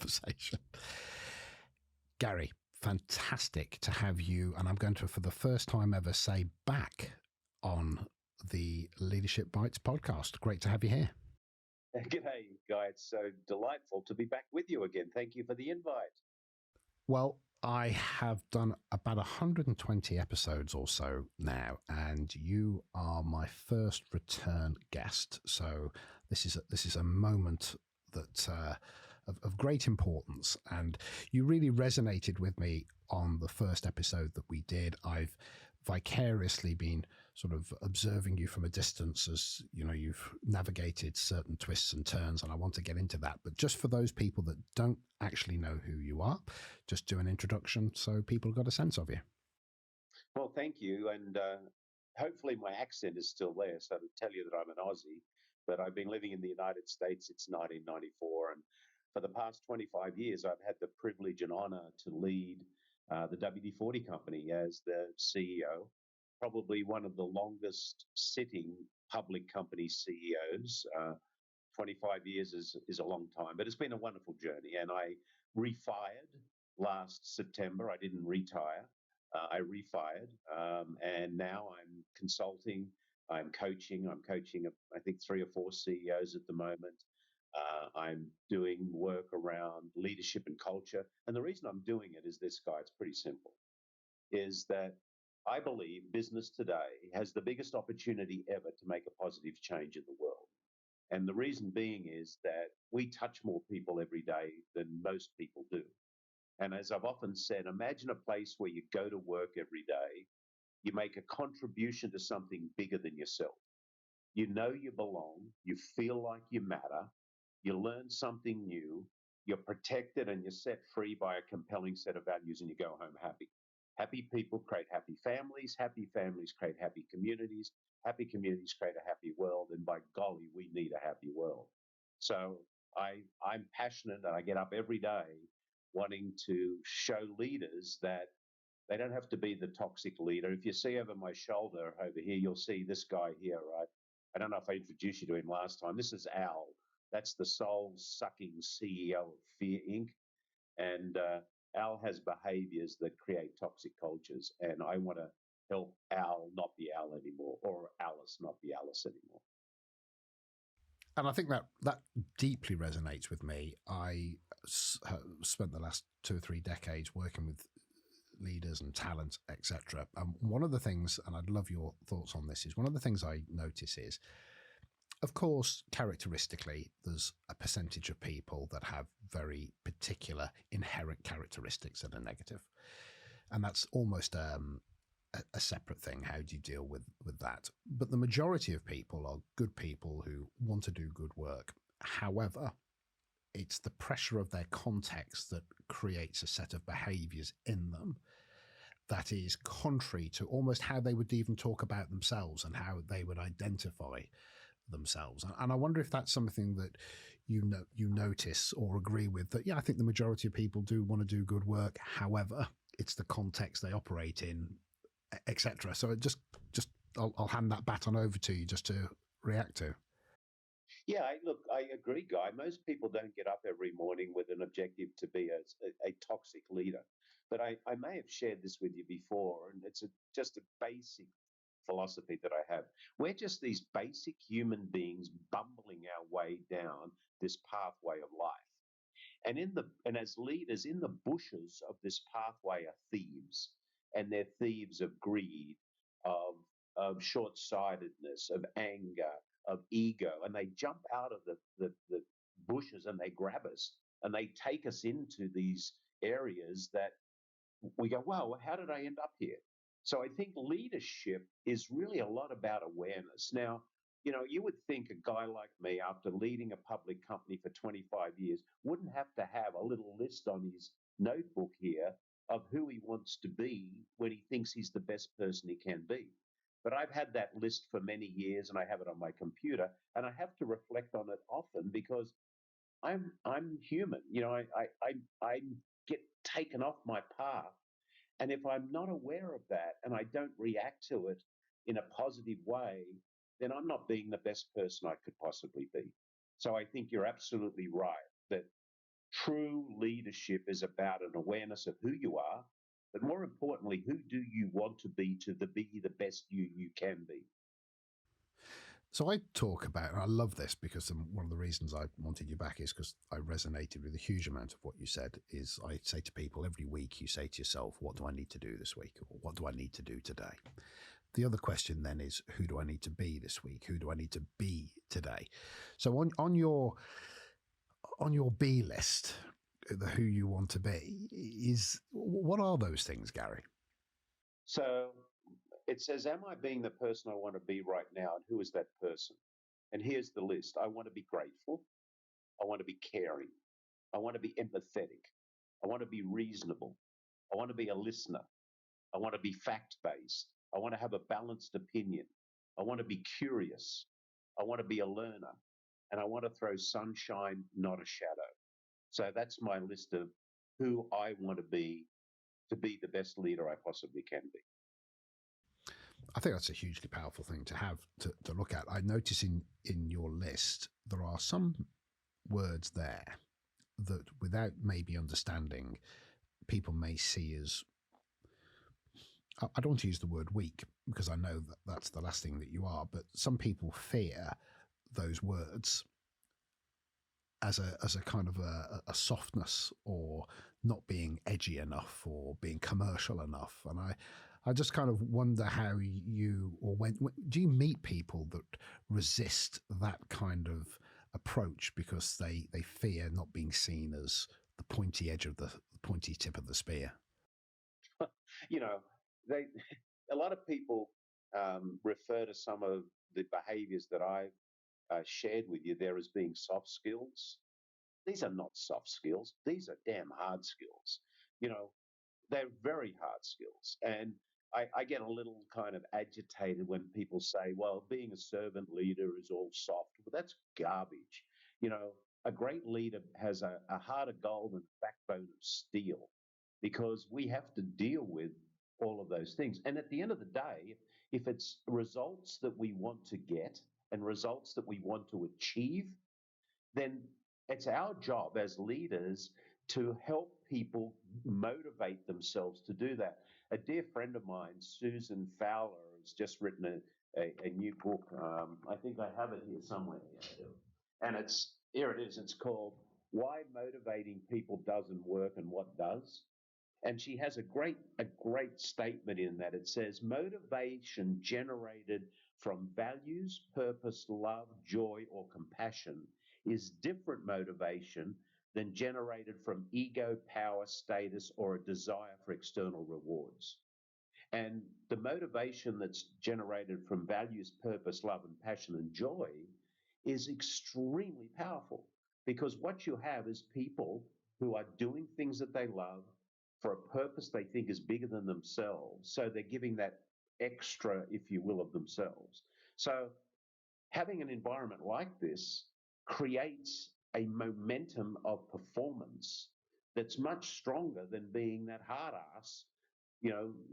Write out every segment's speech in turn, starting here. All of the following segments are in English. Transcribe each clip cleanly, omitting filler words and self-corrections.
conversation. Garry, fantastic to have you. And I'm going to, for the first time ever, say back on the Leadership Bites podcast. Great to have you here. G'day, Guy. It's so delightful to be back with you again. Thank you for the invite. Well, I have done about 120 episodes or so now, and you are my first return guest. So this is a moment that of great importance, and you really resonated with me on the first episode that we did. I've vicariously been sort of observing you from a distance as you've navigated certain twists and turns, and I want to get into that. But just for those people that don't actually know who you are, just do an introduction so people got a sense of you. Well, thank you, and hopefully my accent is still there, so to tell you that I'm an Aussie, but I've been living in the United States since 1994, and for the past 25 years, I've had the privilege and honor to lead the WD-40 company as the CEO, probably one of the longest sitting public company CEOs. 25 years is a long time, but it's been a wonderful journey. And I refired last September. I didn't retire. I refired. And now I'm consulting. I'm coaching. I think 3 or 4 CEOs at the moment. I'm doing work around leadership and culture. And the reason I'm doing it is this, Guy. It's pretty simple, is that I believe business today has the biggest opportunity ever to make a positive change in the world. And the reason being is that we touch more people every day than most people do. And as I've often said, imagine a place where you go to work every day, you make a contribution to something bigger than yourself. You know you belong, you feel like you matter, you learn something new, you're protected and you're set free by a compelling set of values, and you go home happy. Happy people create happy families create happy communities create a happy world, and by golly, we need a happy world. So I'm passionate, and I get up every day wanting to show leaders that they don't have to be the toxic leader. If you see over my shoulder over here, you'll see this guy here, right? I don't know if I introduced you to him last time. This is Al. That's the soul-sucking CEO of Fear Inc. And Al has behaviors that create toxic cultures. And I want to help Al not be Al anymore, or Alice not be Alice anymore. And I think that deeply resonates with me. I spent the last 2 or 3 decades working with leaders and talent, etc. One of the things, and I'd love your thoughts on this, is one of the things I notice is, of course, characteristically, there's a percentage of people that have very particular inherent characteristics that are negative. And that's almost a separate thing. How do you deal with that? But the majority of people are good people who want to do good work. However, it's the pressure of their context that creates a set of behaviors in them that is contrary to almost how they would even talk about themselves and how they would identify themselves. And I wonder if that's something that you notice or agree with, that, I think the majority of people do want to do good work. However, it's the context they operate in, etc. So I'll hand that baton over to you just to react to. Yeah, I agree, Guy. Most people don't get up every morning with an objective to be a toxic leader. But I may have shared this with you before, and it's just a basic philosophy that I have. We're just these basic human beings bumbling our way down this pathway of life. And as leaders, in the bushes of this pathway are thieves, and they're thieves of greed, of short-sightedness, of anger, of ego, and they jump out of the bushes and they grab us and they take us into these areas that we go, wow, how did I end up here? So I think leadership is really a lot about awareness. Now, you would think a guy like me, after leading a public company for 25 years, wouldn't have to have a little list on his notebook here of who he wants to be when he thinks he's the best person he can be. But I've had that list for many years, and I have it on my computer, and I have to reflect on it often because I'm human. I get taken off my path, and if I'm not aware of that and I don't react to it in a positive way, then I'm not being the best person I could possibly be. So I think you're absolutely right that True leadership is about an awareness of who you are, but more importantly, who do you want to be be the best you can be. So I talk about, and I love this because one of the reasons I wanted you back is because I resonated with a huge amount of what you said. Is I say to people every week, you say to yourself, what do I need to do this week? Or what do I need to do today? The other question then is, who do I need to be this week? Who do I need to be today? So on your B list, the who you want to be, is what are those things, Garry? So it says, am I being the person I want to be right now? And who is that person? And here's the list. I want to be grateful. I want to be caring. I want to be empathetic. I want to be reasonable. I want to be a listener. I want to be fact based. I want to have a balanced opinion. I want to be curious. I want to be a learner. And I want to throw sunshine, not a shadow. So that's my list of who I want to be the best leader I possibly can be. I think that's a hugely powerful thing to have to look at. I notice in your list, there are some words there that without maybe understanding, people may see as, I don't want to use the word weak because I know that that's the last thing that you are, but some people fear those words as a kind of a softness or not being edgy enough or being commercial enough. And I just kind of wonder how you, or when do you meet people that resist that kind of approach because they fear not being seen as the pointy edge of the pointy tip of the spear? You know, they a lot of people refer to some of the behaviors that I shared with you there as being soft skills. These are not soft skills. These are damn hard skills. You know, they're very hard skills. And I get a little kind of agitated when people say, well, being a servant leader is all soft. Well, that's garbage. You know, a great leader has a heart of gold and a backbone of steel because we have to deal with all of those things. And at the end of the day, if it's results that we want to get and results that we want to achieve, then it's our job as leaders to help people motivate themselves to do that. A dear friend of mine, Susan Fowler, has just written a new book. I think I have it here somewhere. And here it is. It's called Why Motivating People Doesn't Work and What Does. And she has a great statement in that. It says motivation generated from values, purpose, love, joy, or compassion is different motivation than generated from ego, power, status, or a desire for external rewards. And the motivation that's generated from values, purpose, love, and passion and joy is extremely powerful because what you have is people who are doing things that they love for a purpose they think is bigger than themselves. So they're giving that extra, if you will, of themselves. So having an environment like this creates a momentum of performance that's much stronger than being that hard ass,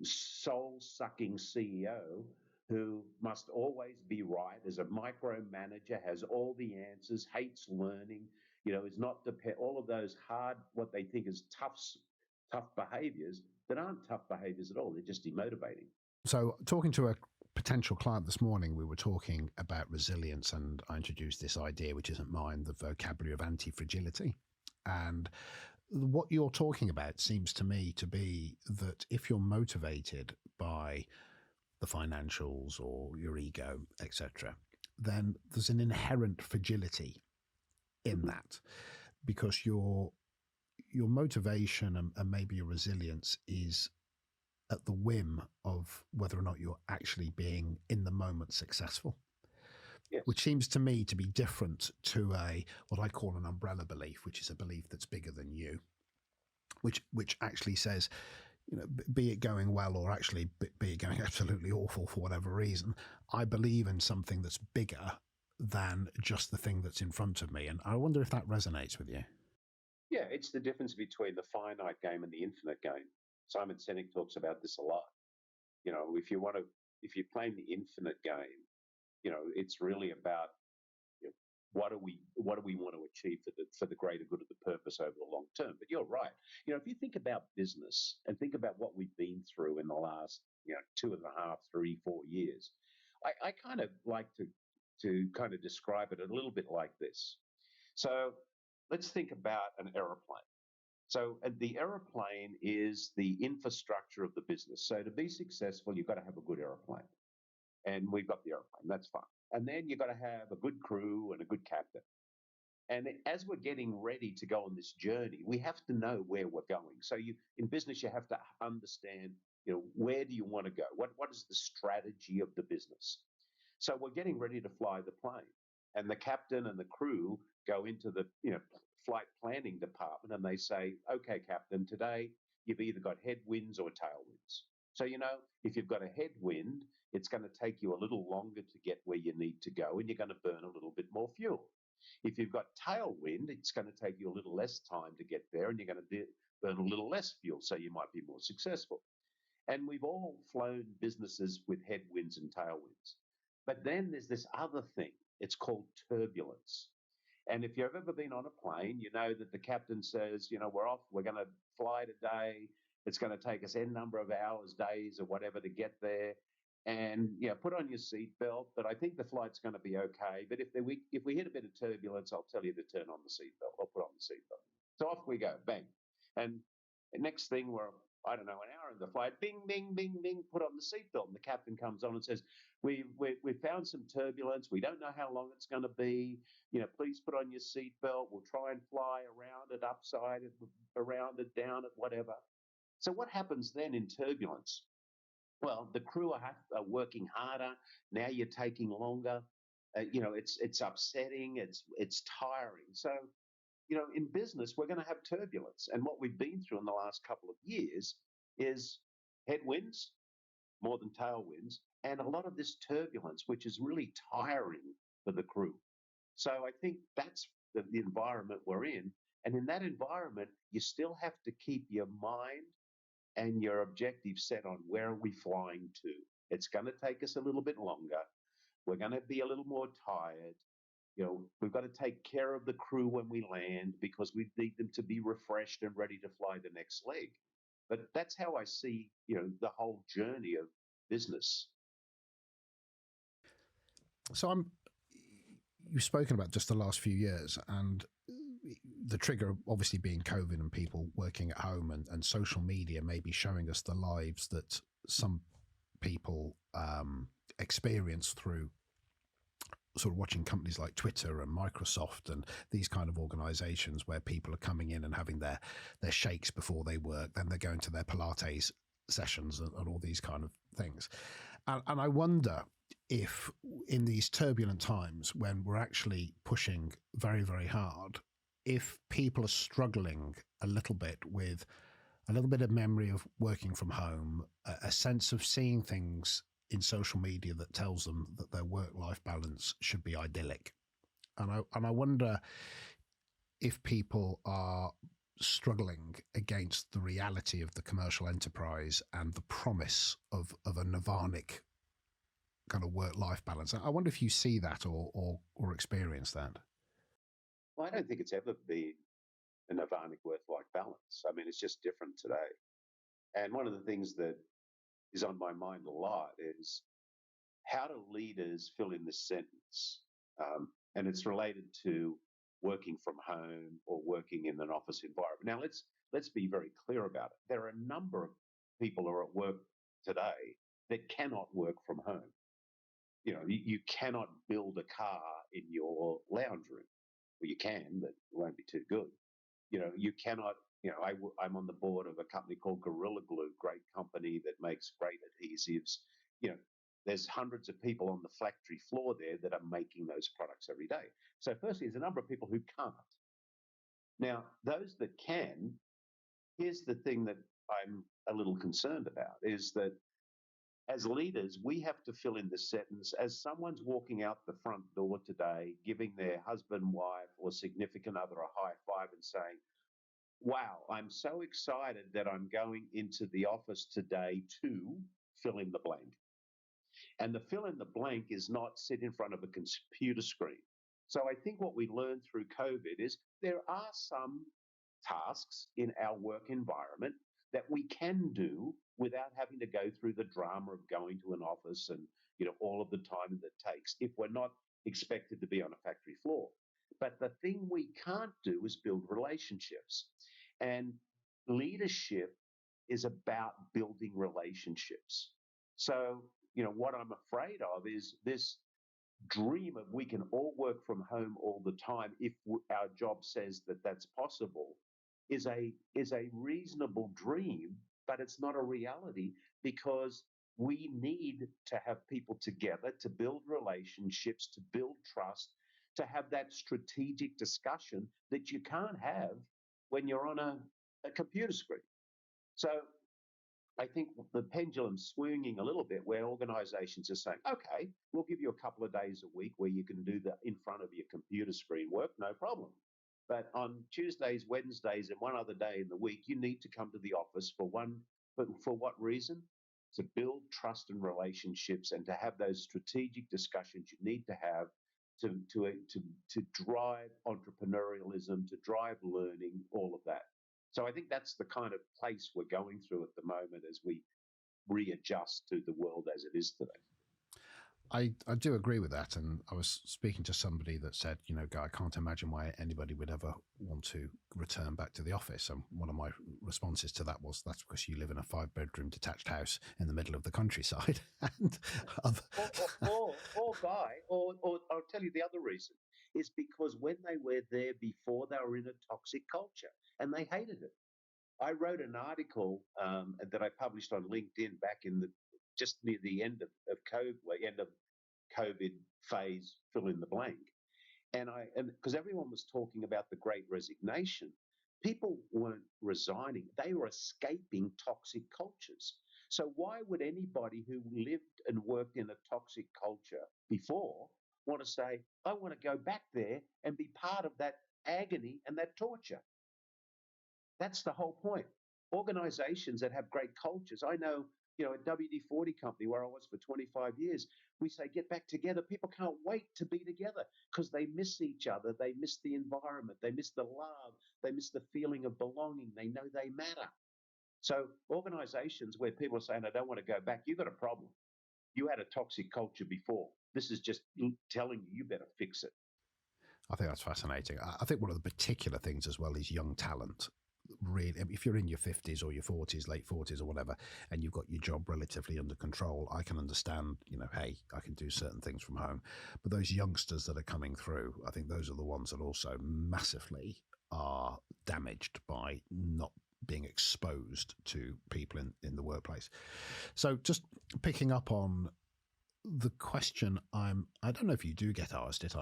soul sucking CEO who must always be right, is a micromanager, has all the answers, hates learning, is not all of those hard, what they think is tough behaviors that aren't tough behaviors at all. They're just demotivating. So, talking to a potential client this morning, we were talking about resilience, and I introduced this idea, which isn't mine, the vocabulary of anti-fragility. And what you're talking about seems to me to be that if you're motivated by the financials or your ego, etc., then there's an inherent fragility in that, because your motivation and maybe your resilience is at the whim of whether or not you're actually being in the moment successful. Yes. Which seems to me to be different to what I call an umbrella belief, which is a belief that's bigger than you, which actually says, be it going well or actually be it going absolutely awful for whatever reason, I believe in something that's bigger than just the thing that's in front of me. And I wonder if that resonates with you. Yeah, it's the difference between the finite game and the infinite game. Simon Sinek talks about this a lot. If you're playing the infinite game, it's really about what do we want to achieve for the greater good of the purpose over the long term. But you're right. If you think about business and think about what we've been through in the last 2.5, 3, 4 years, I kind of like to kind of describe it a little bit like this. So let's think about an aeroplane. So the aeroplane is the infrastructure of the business. So to be successful, you've got to have a good aeroplane. And we've got the aeroplane, that's fine. And then you've got to have a good crew and a good captain. And as we're getting ready to go on this journey, we have to know where we're going. So in business, you have to understand, where do you want to go? What is the strategy of the business? So we're getting ready to fly the plane, and the captain and the crew go into the flight planning department, and they say, "Okay, captain, today you've either got headwinds or tailwinds. So if you've got a headwind, it's going to take you a little longer to get where you need to go, and you're going to burn a little bit more fuel. If you've got tailwind, it's going to take you a little less time to get there, and you're going to burn a little less fuel, so you might be more successful." And we've all flown businesses with headwinds and tailwinds. But then there's this other thing. It's called turbulence. And if you've ever been on a plane, you know that the captain says, we're off, we're going to fly today. It's going to take us N number of hours, days, or whatever to get there. And put on your seatbelt. But I think the flight's going to be okay. But if we hit a bit of turbulence, I'll tell you to turn on the seatbelt or put on the seatbelt. So off we go, bang. And the next thing we're, I don't know, an hour in the flight, bing, bing, bing, bing, put on the seatbelt. And the captain comes on and says, we found some turbulence. We don't know how long it's going to be. Please put on your seatbelt. We'll try and fly around it, upside it, around it, down it, whatever. So what happens then in turbulence? Well, the crew are working harder. Now you're taking longer. It's upsetting. It's tiring. So, in business, we're going to have turbulence. And what we've been through in the last couple of years is headwinds more than tailwinds, and a lot of this turbulence, which is really tiring for the crew. So I think that's the environment we're in. And in that environment, you still have to keep your mind and your objective set on where are we flying to. It's going to take us a little bit longer. We're going to be a little more tired. We've got to take care of the crew when we land because we need them to be refreshed and ready to fly the next leg. But that's how I see, the whole journey of business. So you've spoken about just the last few years, and the trigger obviously being COVID and people working at home, and social media maybe showing us the lives that some people experience through sort of watching companies like Twitter and Microsoft and these kind of organizations where people are coming in and having their shakes before they work, then they're going to their Pilates sessions and all these kind of things. And I wonder if in these turbulent times when we're actually pushing very, very hard, if people are struggling a little bit with a little bit of memory of working from home, a sense of seeing things in social media that tells them that their work-life balance should be idyllic. And I wonder if people are struggling against the reality of the commercial enterprise and the promise of a nirvanic kind of work-life balance. I wonder if you see that or experience that. Well, I don't think it's ever been a nirvanic work-life balance. I mean, it's just different today. And one of the things that is on my mind a lot is how do leaders fill in this sentence? And it's related to working from home or working in an office environment. Now, let's be very clear about it. There are a number of people who are at work today that cannot work from home. You cannot build a car in your lounge room. Well, you can, but it won't be too good. You cannot. I'm on the board of a company called Gorilla Glue, great company that makes great adhesives. There's hundreds of people on the factory floor there that are making those products every day. So firstly, there's a number of people who can't. Now, those that can, here's the thing that I'm a little concerned about, is that as leaders, we have to fill in the sentence as someone's walking out the front door today, giving their husband, wife, or significant other a high five and saying, "Wow, I'm so excited that I'm going into the office today to fill in the blank." And the fill in the blank is not sit in front of a computer screen. So I think what we learned through COVID is there are some tasks in our work environment that we can do without having to go through the drama of going to an office and all of the time that takes if we're not expected to be on a factory floor. But the thing we can't do is build relationships. And leadership is about building relationships. So, what I'm afraid of is this dream of we can all work from home all the time if our job says that that's possible is a reasonable dream, but it's not a reality because we need to have people together to build relationships, to build trust, to have that strategic discussion that you can't have when you're on a computer screen. So I think the pendulum's swinging a little bit where organizations are saying, okay, we'll give you a couple of days a week where you can do that in front of your computer screen work, no problem. But on Tuesdays, Wednesdays, and one other day in the week, you need to come to the office for what reason? To build trust and relationships and to have those strategic discussions you need to have to drive entrepreneurialism, to drive learning, all of that. So I think that's the kind of place we're going through at the moment as we readjust to the world as it is today. I do agree with that. And I was speaking to somebody that said, Guy, I can't imagine why anybody would ever want to return back to the office. And one of my responses to that was, that's because you live in a 5-bedroom detached house in the middle of the countryside. And or Guy, or I'll tell you the other reason is because when they were there before, they were in a toxic culture and they hated it. I wrote an article that I published on LinkedIn back in just near the end of COVID phase, fill in the blank. And because everyone was talking about the great resignation, people weren't resigning, they were escaping toxic cultures. So why would anybody who lived and worked in a toxic culture before want to say, I want to go back there and be part of that agony and that torture? That's the whole point. Organizations that have great cultures. I know, at WD-40 company where I was for 25 years, we say get back together. People can't wait to be together because they miss each other. They miss the environment. They miss the love. They miss the feeling of belonging. They know they matter. So organizations where people are saying, I don't want to go back, you've got a problem. You had a toxic culture before. This is just telling you better fix it. I think that's fascinating. I think one of the particular things as well is young talent. Really, if you're in your 50s or your 40s, late 40s or whatever, and you've got your job relatively under control, I can understand, hey, I can do certain things from home. But those youngsters that are coming through, I think those are the ones that also massively are damaged by not being exposed to people in the workplace. So just picking up on the question, I don't know if you do get asked it.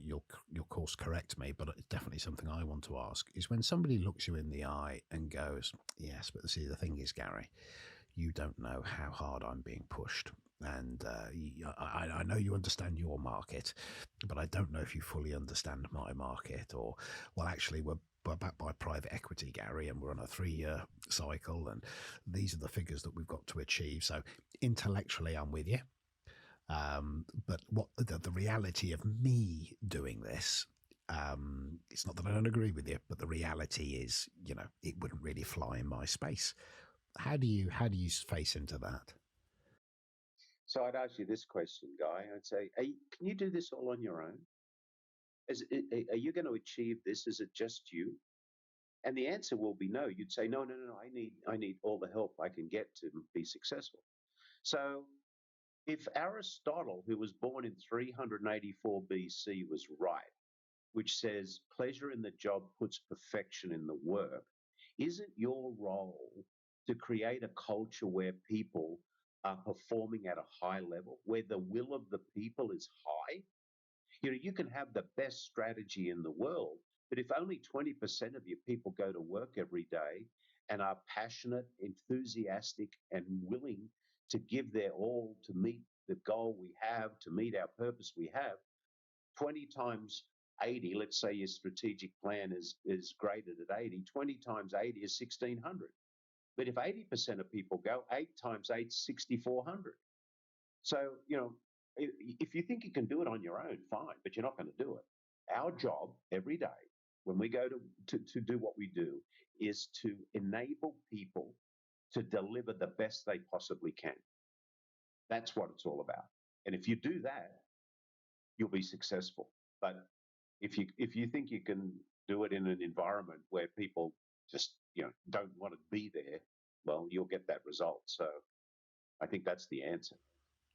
You'll course correct me, but it's definitely something I want to ask. Is when somebody looks you in the eye and goes, "Yes, but see, the thing is, Garry, you don't know how hard I'm being pushed, and I know you understand your market, but I don't know if you fully understand my market." Or, well, actually, we're backed by private equity, Garry, and we're on a 3-year cycle, and these are the figures that we've got to achieve. So intellectually, I'm with you. But what the reality of me doing this, it's not that I don't agree with you, but the reality is, it wouldn't really fly in my space. How do you face into that? So I'd ask you this question, Guy. I'd say, can you do this all on your own? Are you going to achieve this? Is it just you? And the answer will be no. You'd say, no. I need all the help I can get to be successful. So if Aristotle, who was born in 384 BC, was right, which says pleasure in the job puts perfection in the work, isn't your role to create a culture where people are performing at a high level, where the will of the people is high? You can have the best strategy in the world, but if only 20% of your people go to work every day and are passionate, enthusiastic, and willing to give their all to meet the goal we have, to meet our purpose we have, 20 times 80, let's say your strategic plan is graded at 80, 20 times 80 is 1,600. But if 80% of people go, 8 times 8 is 6,400. So, if you think you can do it on your own, fine, but you're not going to do it. Our job every day when we go to do what we do is to enable people to deliver the best they possibly can. That's what it's all about. And if you do that, you'll be successful. But if you think you can do it in an environment where people just don't want to be there, well, you'll get that result. So I think that's the answer.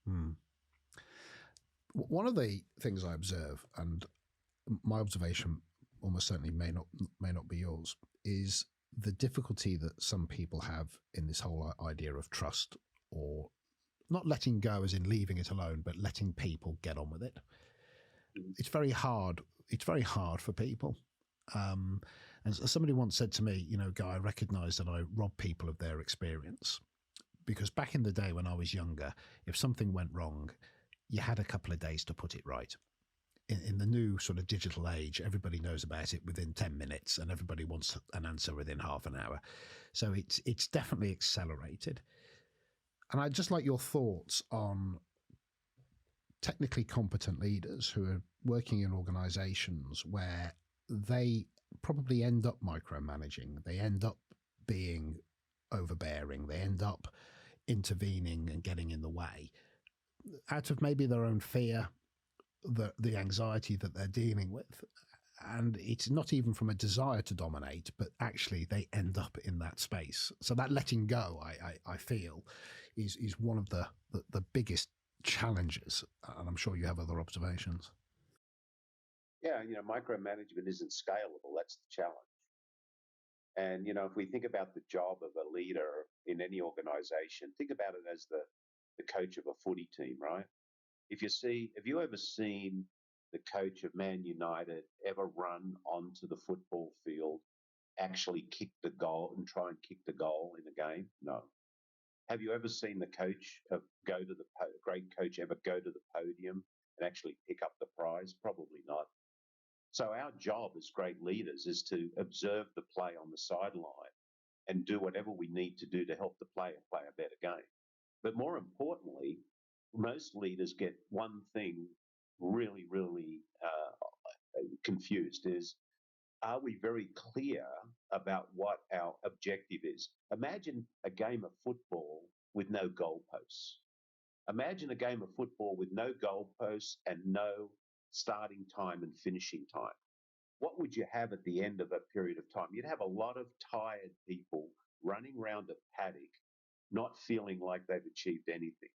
Hmm. One of the things I observe, and my observation almost certainly may not be yours, is the difficulty that some people have in this whole idea of trust, or not letting go as in leaving it alone, but letting people get on with it. It's very hard. It's very hard for people. And somebody once said to me, Guy, I recognize that I rob people of their experience, because back in the day when I was younger, if something went wrong, you had a couple of days to put it right. In the new sort of digital age, everybody knows about it within 10 minutes and everybody wants an answer within half an hour. So it's definitely accelerated. And I'd just like your thoughts on technically competent leaders who are working in organizations where they probably end up micromanaging, they end up being overbearing, they end up intervening and getting in the way out of maybe their own fear, the anxiety that they're dealing with. And it's not even from a desire to dominate, but actually they end up in that space. So that letting go, I feel, is one of the biggest challenges. And I'm sure you have other observations. Yeah, micromanagement isn't scalable. That's the challenge. And, if we think about the job of a leader in any organization, think about it as the coach of a footy team, right? Have you ever seen the coach of Man United ever run onto the football field, actually kick the goal and try and kick the goal in a game? No. Have you ever seen the coach great coach ever go to the podium and actually pick up the prize? Probably not. So our job as great leaders is to observe the play on the sideline and do whatever we need to do to help the player play a better game. But more importantly, most leaders get one thing really, really confused is, are we very clear about what our objective is? Imagine a game of football with no goalposts. Imagine a game of football with no goalposts and no starting time and finishing time. What would you have at the end of a period of time? You'd have a lot of tired people running around a paddock, not feeling like they've achieved anything.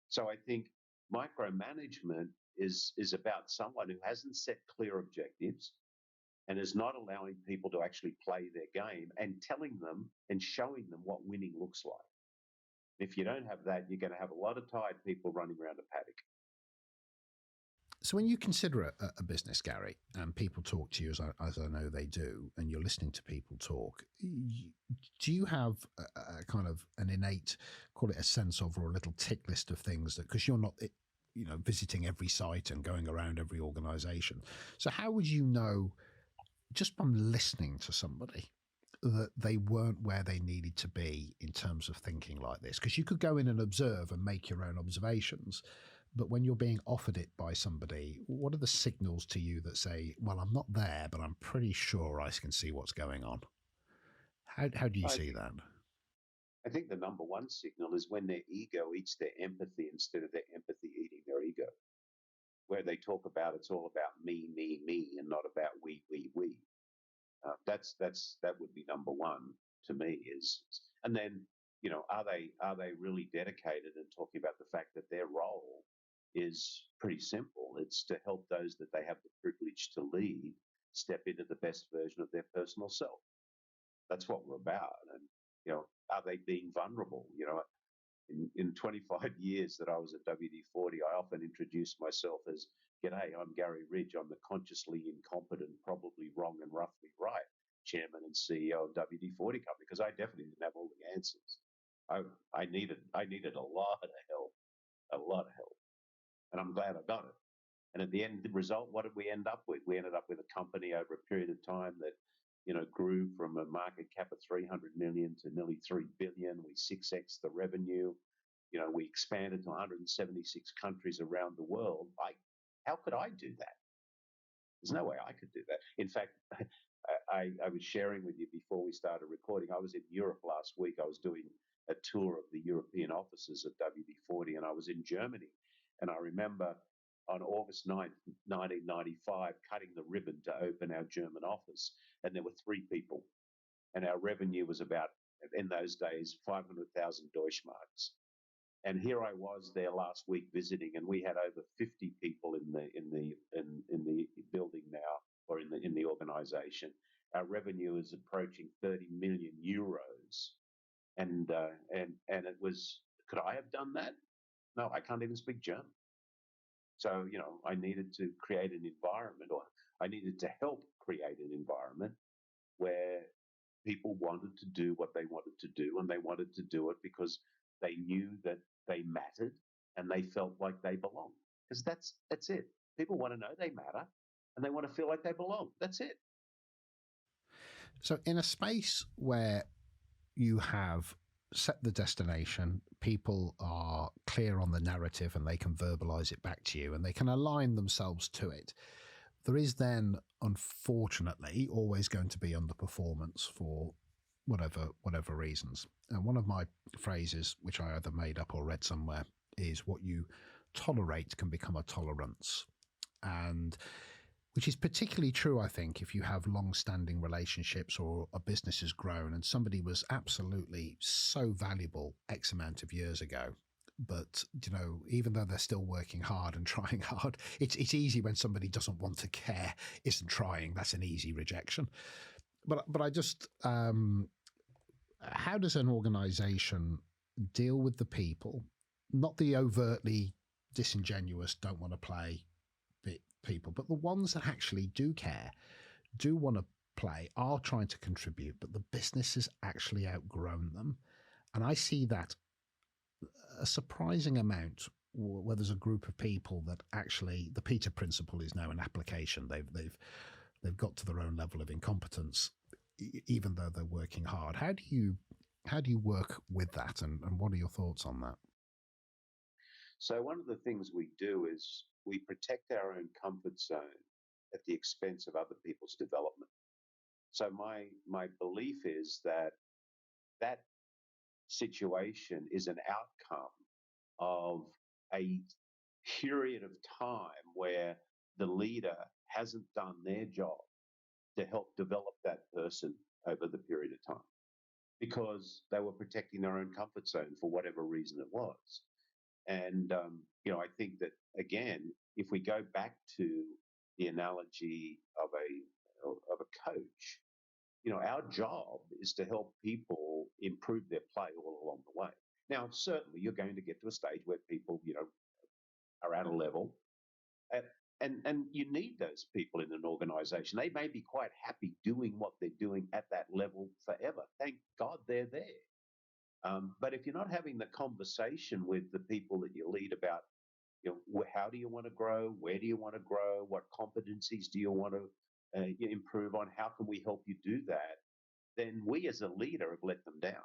So I think micromanagement is about someone who hasn't set clear objectives and is not allowing people to actually play their game and telling them and showing them what winning looks like. If you don't have that, you're going to have a lot of tired people running around a paddock. So when you consider a business, Garry, and people talk to you, as I know they do, and you're listening to people talk, do you have a kind of an innate, call it a sense of, or a little tick list of things that, because you're not, visiting every site and going around every organization. So how would you know, just from listening to somebody, that they weren't where they needed to be in terms of thinking like this? Because you could go in and observe and make your own observations. But when you're being offered it by somebody, what are the signals to you that say, well, I'm not there, but I'm pretty sure I can see what's going on? How do you see that? I think the number one signal is when their ego eats their empathy instead of their empathy eating their ego, where they talk about it's all about me, and not about we. That would be number one to me. And then are they really dedicated and talking about the fact that their role is pretty simple. It's to help those that they have the privilege to lead step into the best version of their personal self. That's what we're about. And, are they being vulnerable? In 25 years that I was at WD-40, I often introduced myself as, G'day, I'm Garry Ridge. I'm the consciously incompetent, probably wrong and roughly right chairman and CEO of WD-40 company, because I definitely didn't have all the answers. I needed a lot of help. And I'm glad I got it. And at the end, the result, what did we end up with? We ended up with a company over a period of time that, grew from a market cap of 300 million to nearly 3 billion. We 6x the revenue. We expanded to 176 countries around the world. How could I do that? There's no way I could do that. In fact, I was sharing with you before we started recording. I was in Europe last week. I was doing a tour of the European offices at WD-40, and I was in Germany. And I remember on August 9th, 1995, cutting the ribbon to open our German office, and there were 3 people, and our revenue was about, in those days, 500,000 Deutschmarks. And here I was there last week visiting, and we had over 50 people in the building now, or in the organisation. Our revenue is approaching 30 million euros, and it was. Could I have done that? No, I can't even speak German. So I needed to create an environment, or I needed to help create an environment where people wanted to do what they wanted to do, and they wanted to do it because they knew that they mattered and they felt like they belonged. Because that's it. People want to know they matter and they want to feel like they belong. That's it. So, in a space where you have set the destination, people are clear on the narrative and they can verbalize it back to you and they can align themselves to it, there is then, unfortunately, always going to be underperformance for whatever reasons. And one of my phrases, which I either made up or read somewhere, is what you tolerate can become a tolerance. And which is particularly true, I think, if you have long-standing relationships or a business has grown and somebody was absolutely so valuable X amount of years ago. But, even though they're still working hard and trying hard, it's easy when somebody doesn't want to care, isn't trying. That's an easy rejection. But I just, how does an organization deal with the people, not the overtly disingenuous, don't want to play people, but the ones that actually do care, do want to play, are trying to contribute, but the business has actually outgrown them. And I see that a surprising amount where there's a group of people that actually, the Peter principle is now an application. They've got to their own level of incompetence, even though they're working hard. How do you work with that, and what are your thoughts on that? So one of the things we do is we protect our own comfort zone at the expense of other people's development. So my belief is that situation is an outcome of a period of time where the leader hasn't done their job to help develop that person over the period of time because they were protecting their own comfort zone for whatever reason it was. And I think that again, if we go back to the analogy of a coach, our job is to help people improve their play all along the way. Now, certainly, you're going to get to a stage where people, are at a level, and you need those people in an organization. They may be quite happy doing what they're doing at that level forever. Thank God they're there. But if you're not having the conversation with the people that you lead about, how do you want to grow? Where do you want to grow? What competencies do you want to improve on? How can we help you do that? Then we as a leader have let them down.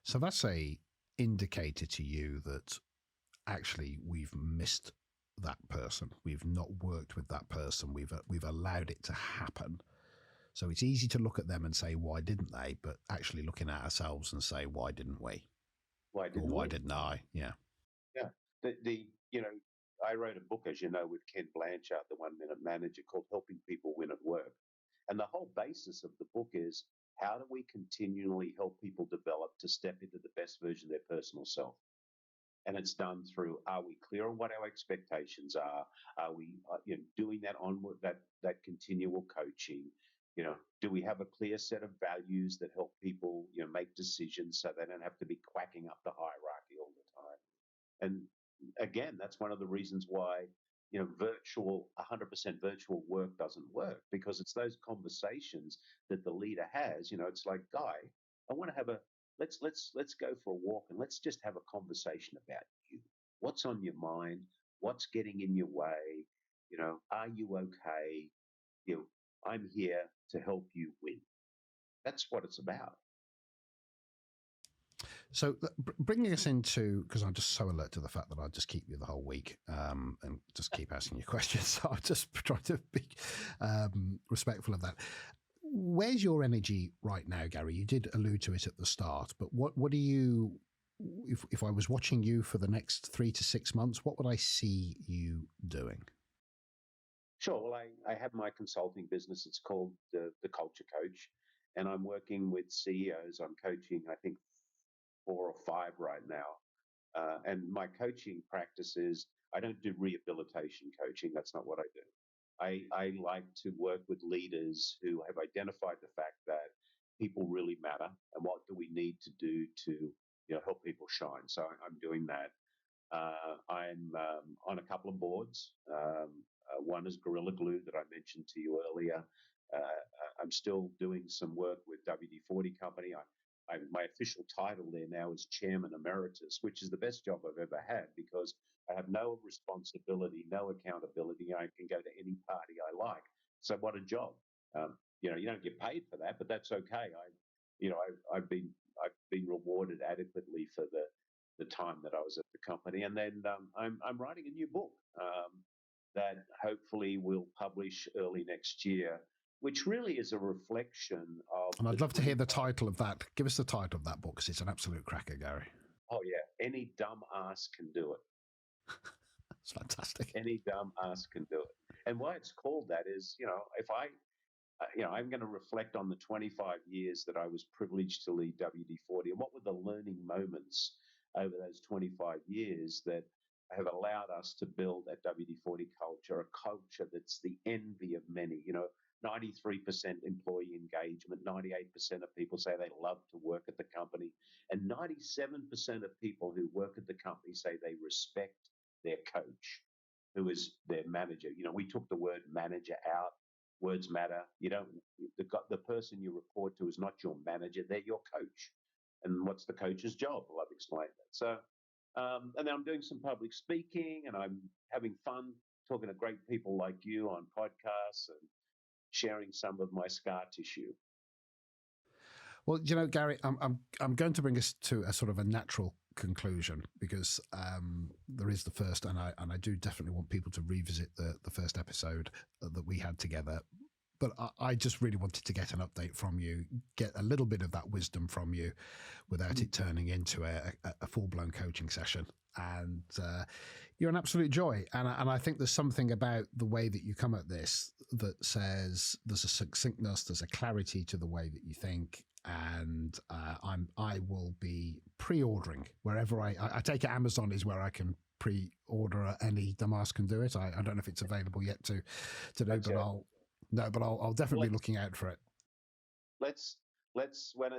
So that's a indicator to you that actually we've missed that person. We've not worked with that person. We've allowed it to happen. So it's easy to look at them and say, why didn't they? But actually looking at ourselves and say, why didn't we? Why didn't I? Yeah. Yeah. I wrote a book, as you know, with Ken Blanchard, the 1 Minute Manager, called Helping People Win at Work. And the whole basis of the book is how do we continually help people develop to step into the best version of their personal self? And it's done through, are we clear on what our expectations are? Are we doing that onward, that continual coaching? Do we have a clear set of values that help people make decisions so they don't have to be quacking up the hierarchy all the time? And again, that's one of the reasons why 100% virtual work doesn't work, because it's those conversations that the leader has. It's like, Guy, I want to have let's go for a walk and let's just have a conversation about you. What's on your mind? What's getting in your way? Are you okay? I'm here to help you win. That's what it's about. So bringing us into, because I'm just so alert to the fact that I just keep you the whole week and just keep asking you questions. So I'll just try to be respectful of that. Where's your energy right now, Garry? You did allude to it at the start, but what do you, if I was watching you for the next 3 to 6 months, what would I see you doing? Sure. Well, I have my consulting business. It's called the Culture Coach, and I'm working with CEOs. I'm coaching, I think, 4 or 5 right now. And my coaching practice is I don't do rehabilitation coaching. That's not what I do. I like to work with leaders who have identified the fact that people really matter and what do we need to do to help people shine. So I'm doing that. I'm on a couple of boards. One is Gorilla Glue that I mentioned to you earlier. I'm still doing some work with WD-40 Company. My official title there now is Chairman Emeritus, which is the best job I've ever had because I have no responsibility, no accountability. I can go to any party I like. So what a job! You don't get paid for that, but that's okay. I've been rewarded adequately for the time that I was at the company, and then I'm writing a new book that hopefully will publish early next year, which really is a reflection of. And I'd love to hear the title of that. Give us the title of that book because it's an absolute cracker, Garry. Oh yeah, any dumb ass can do it. It's fantastic. Any dumb ass can do it. And why it's called that is, if I'm going to reflect on the 25 years that I was privileged to lead WD-40 and what were the learning moments over those 25 years that have allowed us to build at WD-40 culture, a culture that's the envy of many. 93% employee engagement, 98% of people say they love to work at the company, and 97% of people who work at the company say they respect their coach, who is their manager. We took the word manager out. Words matter. The person you report to is not your manager; they're your coach. And what's the coach's job? Well, I've explained that. So, and then I'm doing some public speaking, and I'm having fun talking to great people like you on podcasts and sharing some of my scar tissue. Well, Garry, I'm going to bring us to a sort of a natural conclusion because there is the first, and I do definitely want people to revisit the first episode that we had together. But I just really wanted to get an update from you, get a little bit of that wisdom from you without it turning into a full-blown coaching session. And you're an absolute joy. And I think there's something about the way that you come at this that says there's a succinctness, there's a clarity to the way that you think. And I will be pre-ordering wherever I take it. Amazon is where I can pre-order any Damas Can Do It. I don't know if it's available yet to do, but I'll definitely be looking out for it. Let's when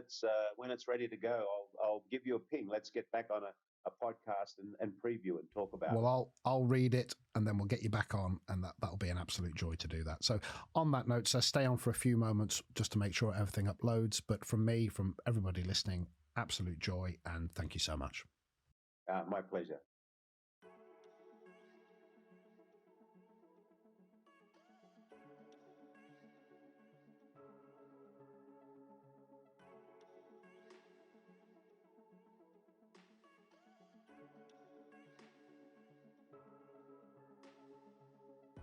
it's ready to go, I'll give you a ping. Let's get back on a podcast and preview and talk about it. Well, I'll read it and then we'll get you back on, and that'll be an absolute joy to do that. So on that note, so stay on for a few moments just to make sure everything uploads. But from me, from everybody listening, absolute joy, and thank you so much. My pleasure.